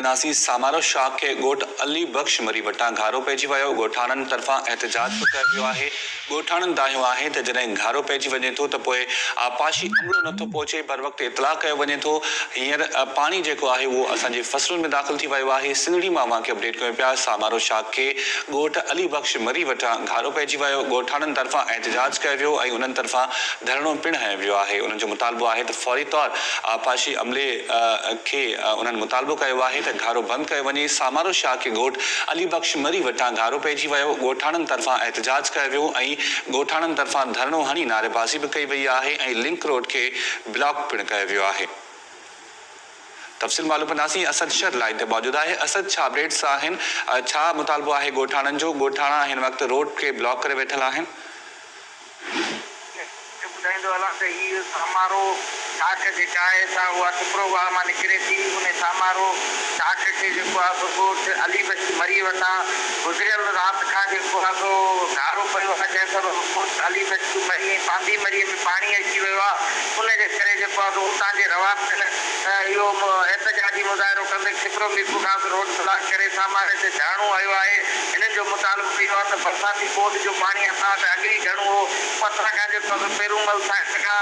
नासी सामारो शाह के ॻोठ अली बख्श मरी वटां घारो पइजी वियो। ॻोठाणनि तरफ़ां एहतजाज बि कयो वियो आहे। ॻोठाणनि दाहियो आहे त जॾहिं घारो पइजी वञे थो त पोइ आपाशी अमलो नथो पहुचे, पर वक़्तु इतला कयो वञे थो हींअर पाणी जेको आहे उहो असांजी फसलुनि में दाख़िल थी वियो आहे। सिंधड़ी मां मांखे अपडेट कयूं पिया। सामारो शाह के ॻोठ अली बख्श मरी वटां घारो पइजी वियो। ॻोठाणनि तरफ़ां एहतजाज कयो वियो ऐं उन्हनि तरफ़ां धरणो पिणु हंयो वियो आहे। उन्हनि जो मुतालबो आहे त फौरी तौर आपाशी अमले खे उन्हनि मुतालबो कयो आहे त घारो बंदि कयो वञे। सामारो शाह के ॻोठ अली बख्श मरी वटां घारो पइजी वियो। ॻोठाणनि तरफ़ां एहतजाज कयो वियो ऐं ॻोठाणनि तरफ़ां धरणो हणी नारेबाज़ी बि कई वई आहे ऐं लिंक रोड खे ब्लॉक पिणु कयो वियो आहे। तफ़सील मालूम कंदासीं। असद शर लाइन ते मौजूदु आहे। असद, छा अपडेट्स आहिनि? छा मुतालबो आहे ॻोठाणनि जो? ॻोठाणा हिन वक़्तु रोड खे ब्लॉक करे वेठल आहिनि। ॿुधाईंदो हलां त हीअ सामारो शाख जेका आहे उहा टिपरोवाल मां निकिरे थी। उन सामारो शाख खे जेको आहे सो ॻोठ अली बख्श मरी वटां गुज़िरियल राति खां जेको आहे सो घारो पियो आहे, जंहिं सां ॻोठ अली बख्श मरी ऐं पांदी मरीअ में पाणी अची वियो आहे। उनजे करे जेको आहे सो उतां जे रवाबितनि इहो एहतजाजी मुज़ाहिरो कंदे टिपरो मीरपुर खां रोड ब्लॉक करे सामारे ते धरणो आयो आहे। हिननि जो मुतालबो इहो आहे त बरसाती बोर्ड जो पाणी असां वटि अॻे ई घणो हो। पथर खां जेको आहे पेरूमल खां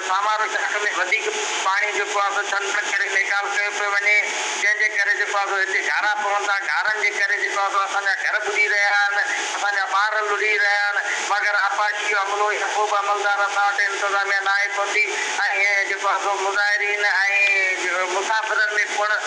सामारो शाख में वधीक पाणी जेको आहे छंड करे निकाल कयो पियो वञे, जंहिंजे करे जेको आहे हिते घारा पवंदा। घारनि जे करे जेको आहे असांजा घर ॿुॾी रहिया आहिनि, असांजा ॿार लुड़ी रहिया आहिनि, मगर आपाशी अमलो या को बि अमलदार असां वटि इंतिज़ामिया न आहे पहुती। ऐं जेको आहे सो मुज़ाहिरीन ऐं मुसाफ़िरनि में पिणु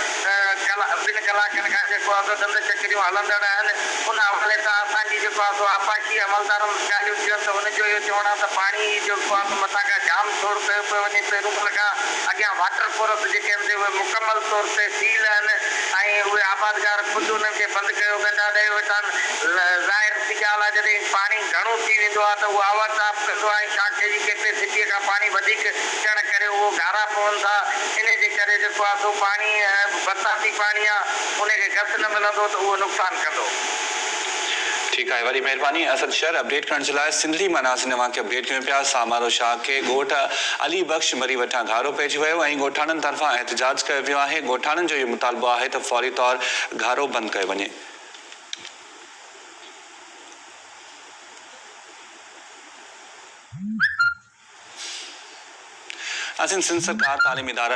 ॿिनि कलाकनि खां जेको आहे दंद चक्रियूं हलंदड़ आहिनि। उन हवाले सां असांजी जेको आहे सो आपाशी अमलदारनि ॻाल्हियूं थियनि त हुनजो इहो चवणु आहे त पाणी जेको आहे मथां खां जाम तौर कयो पियो वञे। पेरूमल खां अॻियां वाटर फोर्स जेके आहिनि उहे मुकमल तौर ते सील आहिनि ऐं उहे आबादगार ख़ुदि उन्हनि खे बंदि कयो वेंदा ॾे वेठा आहिनि। ज़ाहिर सी ॻाल्हि आहे जॾहिं पाणी घणो थी वेंदो आहे त उहो आवाज़ कंदो आहे। शाखे जी कैपेसिटीअ खां पाणी वधीक थियण करे उहो घारा पवनि था। इन जे करे जेको आहे सो पाणी बरसाती पाणी आहे उनखे घटि न मिलंदो त उहो नुक़सानु कंदो। ठीकु आहे, वरी महिरबानी असद शहर अपडेट करण जे लाइ। सिंधड़ी मां नाज़रीन मांखे अपडेट कयूं पिया। सामारो शाह के ॻोठ अली बख्श मरी वटां घारो पइजी वियो ऐं ॻोठाणनि तरफ़ां एहतजाज कयो वियो आहे। ॻोठाणनि जो इहो मुतालबो आहे त फौरी तौर घारो बंदि कयो वञे। सिंध सरकार तालीमी इदारनि